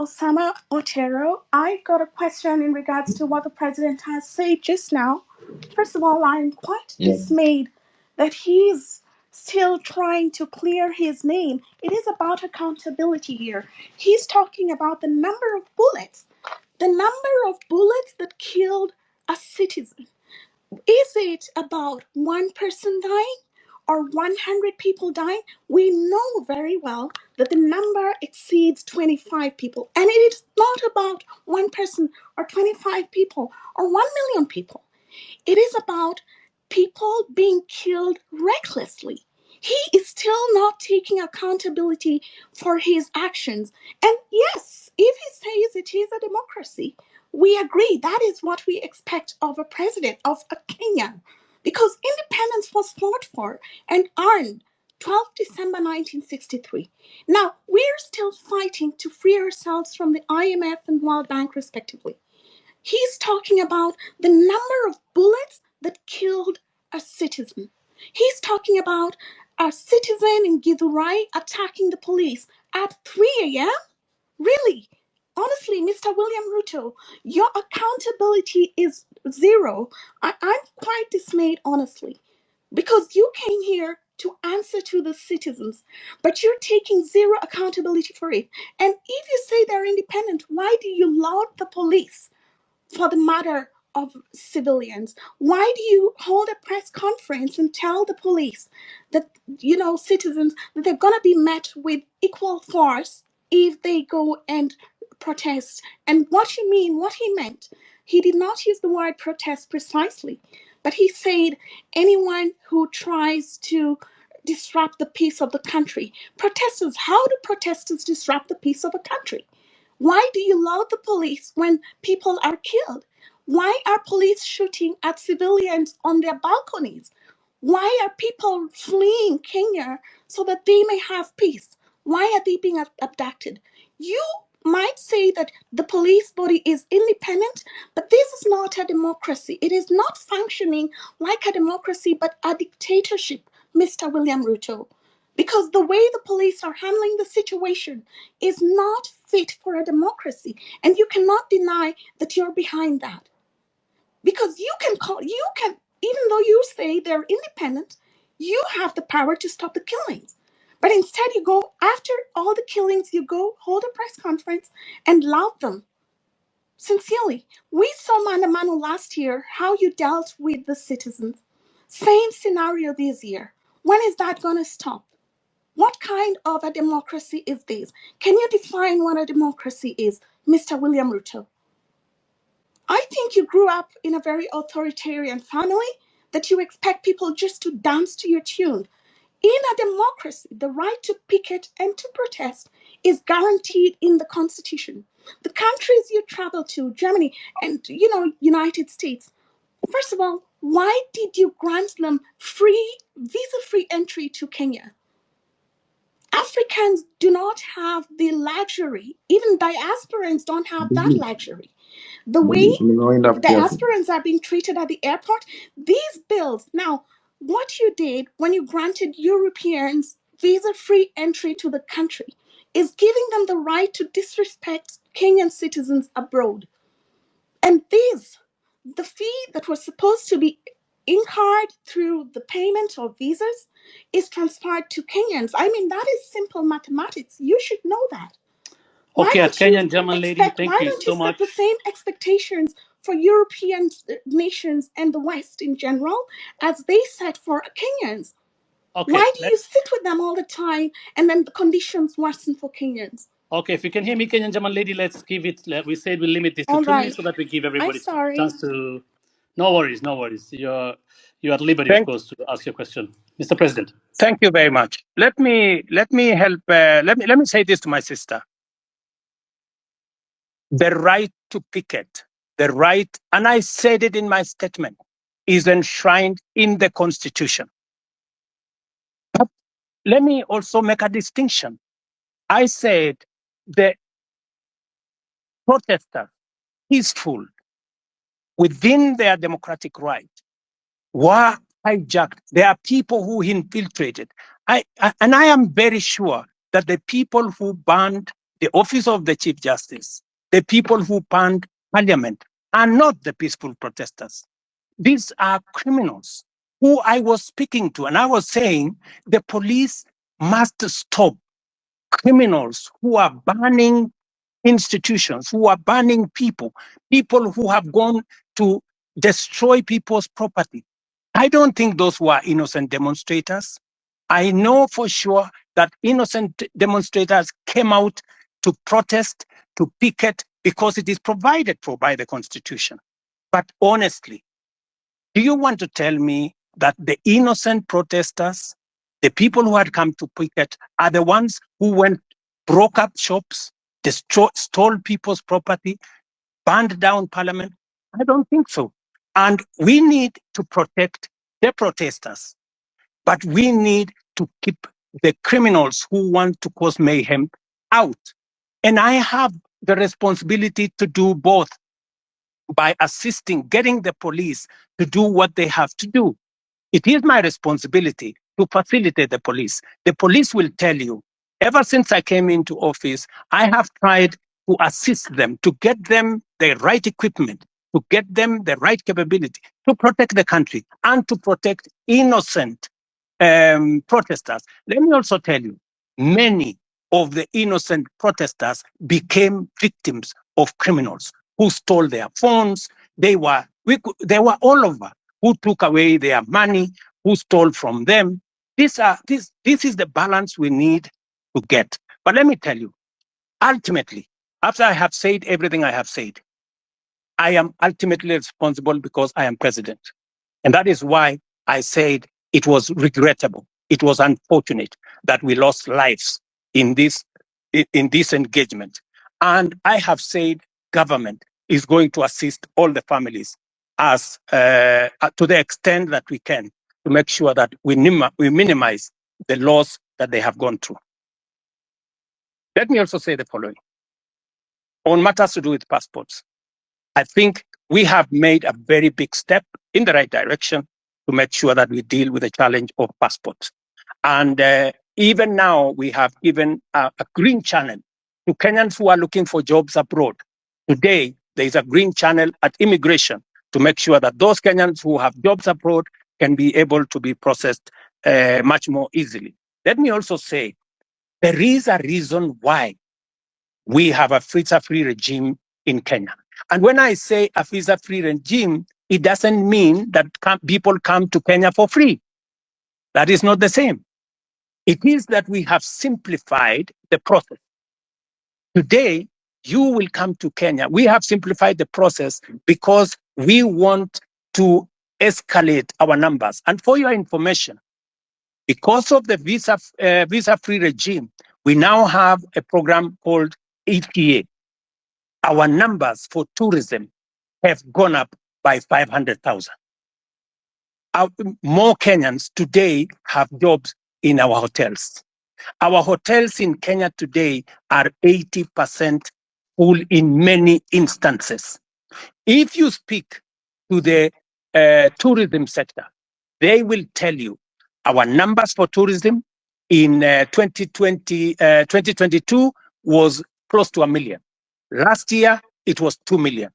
Osama Otero. I got a question in regards to what the president has said just now. First of all, I'm quite dismayed that he's still trying to clear his name. It is about accountability here. He's talking about the number of bullets, that killed a citizen. Is it about one person dying or 100 people dying? We know very well that the number exceeds 25 people. And it is not about one person or 25 people or 1 million people. It is about people being killed recklessly. He is still not taking accountability for his actions. And yes, if he says it is a democracy, we agree that is what we expect of a president, of a Kenyan, because independence was fought for and earned 12 December 1963. Now, we're still fighting to free ourselves from the IMF and World Bank, respectively. He's talking about the number of bullets that killed a citizen. He's talking about a citizen in Githurai attacking the police at 3 a.m. Really? Honestly, Mr. William Ruto, your accountability is zero. I'm quite dismayed, honestly, because you came here to answer to the citizens, but you're taking zero accountability for it. And if you say they're independent, why do you laud the police for the matter of civilians? Why do you hold a press conference and tell the police that, citizens, that they're going to be met with equal force if they go and protest? And what he meant, he did not use the word protest precisely, but he said anyone who tries to disrupt the peace of the country. Protesters, how do protesters disrupt the peace of a country? Why do you load the police when people are killed? Why are police shooting at civilians on their balconies? Why are people fleeing Kenya so that they may have peace? Why are they being abducted? You might say that the police body is independent, but this is not a democracy. It is not functioning like a democracy, but a dictatorship, Mr. William Ruto. Because the way the police are handling the situation is not fit for a democracy. And you cannot deny that you're behind that. Because even though you say they're independent, you have the power to stop the killings. But instead you go after all the killings, you go hold a press conference and laud them. Sincerely, we saw Mandamano last year, how you dealt with the citizens. Same scenario this year. When is that going to stop? What kind of a democracy is this? Can you define what a democracy is, Mr. William Ruto? I think you grew up in a very authoritarian family that you expect people just to dance to your tune. In a democracy, the right to picket and to protest is guaranteed in the Constitution. The countries you travel to, Germany and, United States, first of all, why did you grant them visa-free entry to Kenya? Africans do not have the luxury. Even diasporans don't have that luxury. The way diasporans are being treated at the airport, these bills. Now, what you did when you granted Europeans visa-free entry to the country is giving them the right to disrespect Kenyan citizens abroad. And the fee that was supposed to be incurred through the payment of visas is transferred to Kenyans. I mean, that is simple mathematics. You should know that. Okay, Kenyan German lady, thank you so much. Why don't you set the same expectations for European nations and the West in general as they set for Kenyans? Okay, why do you sit with them all the time and then the conditions worsen for Kenyans? Okay, if you can hear me, Kenyan German lady, let's give it. We said we'll limit this to 2 minutes so that we give everybody a chance to. No worries, no worries. You're at liberty, of course, to ask your question, Mr. President. Thank you very much. Let me help. Let me say this to my sister. The right to picket, the right, and I said it in my statement, is enshrined in the Constitution. But let me also make a distinction. I said the protesters, peaceful, within their democratic right, were hijacked. There are people who infiltrated. And I am very sure that the people who burned the office of the Chief Justice, the people who banned Parliament are not the peaceful protesters. These are criminals who I was speaking to, and I was saying the police must stop criminals who are burning institutions, who are burning people, people who have gone to destroy people's property. I don't think those were innocent demonstrators. I know for sure that innocent demonstrators came out to protest, to picket, because it is provided for by the Constitution. But honestly, do you want to tell me that the innocent protesters, the people who had come to picket, are the ones who went, broke up shops, stole people's property, burned down Parliament? I don't think so. And we need to protect the protesters, but we need to keep the criminals who want to cause mayhem out. And I have the responsibility to do both by assisting, getting the police to do what they have to do. It is my responsibility to facilitate the police. The police will tell you, ever since I came into office, I have tried to assist them, to get them the right equipment, to get them the right capability to protect the country and to protect innocent protesters. Let me also tell you, many of the innocent protesters became victims of criminals who stole their phones. They were all over, who took away their money, who stole from them. This is the balance we need to get. But let me tell you, ultimately, after I have said everything I have said, I am ultimately responsible because I am president. And that is why I said it was regrettable. It was unfortunate that we lost lives in this engagement. And I have said government is going to assist all the families as to the extent that we can to make sure that we minimize the loss that they have gone through. Let me also say the following. On matters to do with passports, I think we have made a very big step in the right direction to make sure that we deal with the challenge of passports. And even now, we have given a green channel to Kenyans who are looking for jobs abroad. Today, there is a green channel at immigration to make sure that those Kenyans who have jobs abroad can be able to be processed much more easily. Let me also say, there is a reason why we have a visa-free regime in Kenya. And when I say a visa-free regime, it doesn't mean that people come to Kenya for free. That is not the same. It is that we have simplified the process. Today, you will come to Kenya. We have simplified the process because we want to escalate our numbers. And for your information, because of the visa-free regime, we now have a program called ETA. Our numbers for tourism have gone up by 500,000. More Kenyans today have jobs in our hotels. Our hotels in Kenya today are 80% full in many instances. If you speak to the tourism sector, they will tell you our numbers for tourism in 2022 was close to 1 million. Last year, it was 2 million.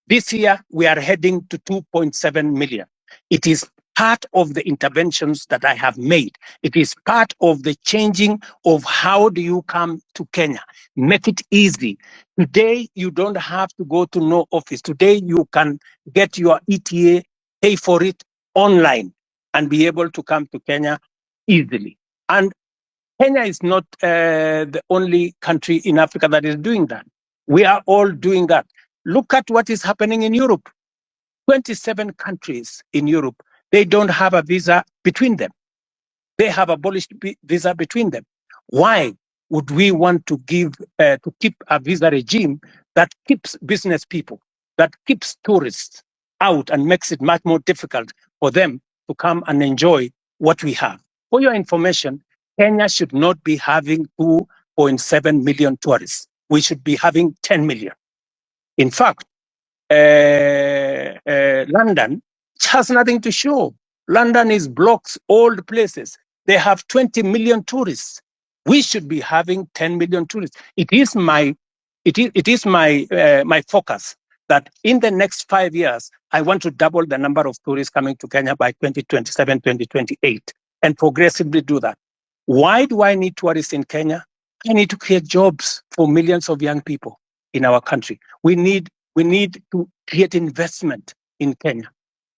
This year, we are heading to 2.7 million. It is part of the interventions that I have made. It is part of the changing of how do you come to Kenya. Make it easy. Today, you don't have to go to no office. Today, you can get your ETA, pay for it online, and be able to come to Kenya easily. And Kenya is not the only country in Africa that is doing that. We are all doing that. Look at what is happening in Europe. 27 countries in Europe, they don't have a visa between them. They have abolished visa between them. Why would we want to keep a visa regime that keeps business people, that keeps tourists out and makes it much more difficult for them to come and enjoy what we have? For your information, Kenya should not be having 2.7 million tourists. We should be having 10 million. In fact, London has nothing to show. London is blocks, old places. They have 20 million tourists. We should be having 10 million tourists. It is my my focus that in the next 5 years, I want to double the number of tourists coming to Kenya by 2027, 2028, and progressively do that. Why do I need tourists in Kenya? I need to create jobs for millions of young people in our country. We need to create investment in Kenya.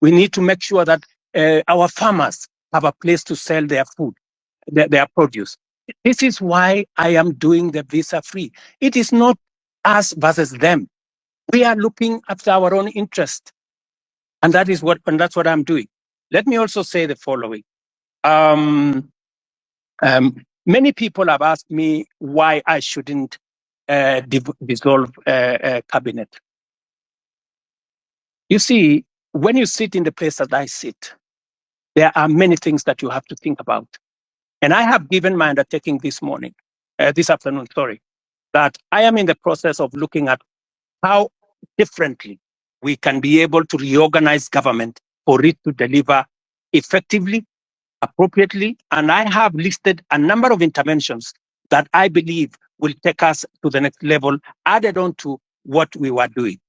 We need to make sure that our farmers have a place to sell their food, their produce. This is why I am doing the visa free. It is not us versus them. We are looking after our own interest. And that's what I'm doing. Let me also say the following. Many people have asked me why I shouldn't dissolve cabinet. You see, when you sit in the place that I sit, there are many things that you have to think about. And I have given my undertaking this afternoon, that I am in the process of looking at how differently we can be able to reorganize government for it to deliver effectively, appropriately. And I have listed a number of interventions that I believe will take us to the next level, added on to what we were doing.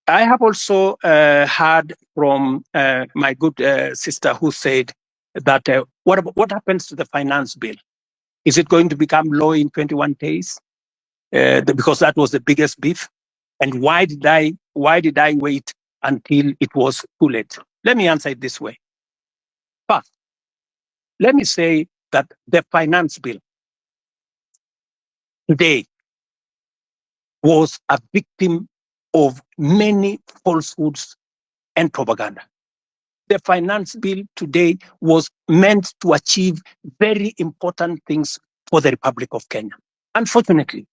I have also heard from my good sister who said that what happens to the finance bill? Is it going to become law in 21 days? Because that was the biggest beef. And why did I wait until it was too late? Let me answer it this way. First, let me say that the finance bill today was a victim of many falsehoods and propaganda. The finance bill today was meant to achieve very important things for the Republic of Kenya. Unfortunately,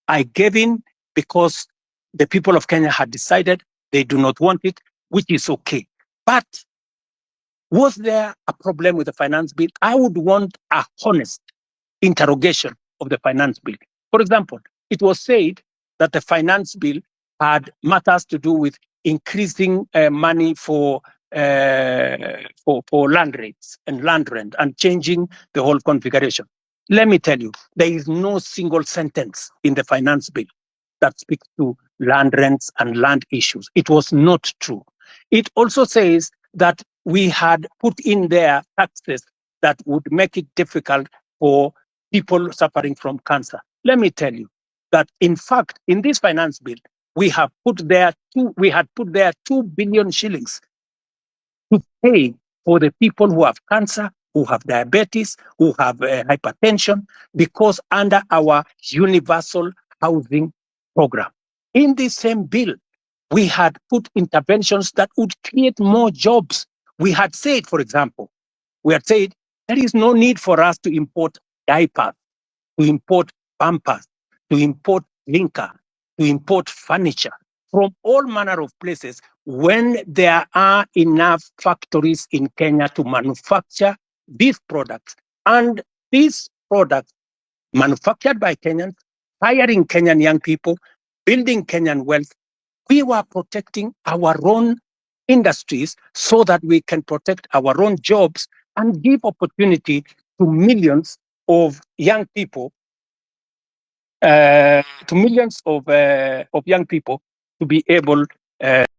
I gave in because the people of Kenya had decided they do not want it, which is okay. But was there a problem with the finance bill? I would want a honest interrogation of the finance bill. For example, it was said that the finance bill had matters to do with increasing money for land rates and land rent and changing the whole configuration. Let me tell you, there is no single sentence in the finance bill that speaks to land rents and land issues. It was not true. It also says that we had put in there taxes that would make it difficult for people suffering from cancer. Let me tell you that, in fact, in this finance bill, we had put there 2 billion shillings to pay for the people who have cancer, who have diabetes, who have hypertension, because under our universal housing program. In this same bill, we had put interventions that would create more jobs. We had said, for example, there is no need for us to import diapers, to import pampers, to import linker, to import furniture from all manner of places when there are enough factories in Kenya to manufacture these products. And these products manufactured by Kenyans, hiring Kenyan young people, building Kenyan wealth, we were protecting our own industries so that we can protect our own jobs and give opportunity to millions of young people, to be able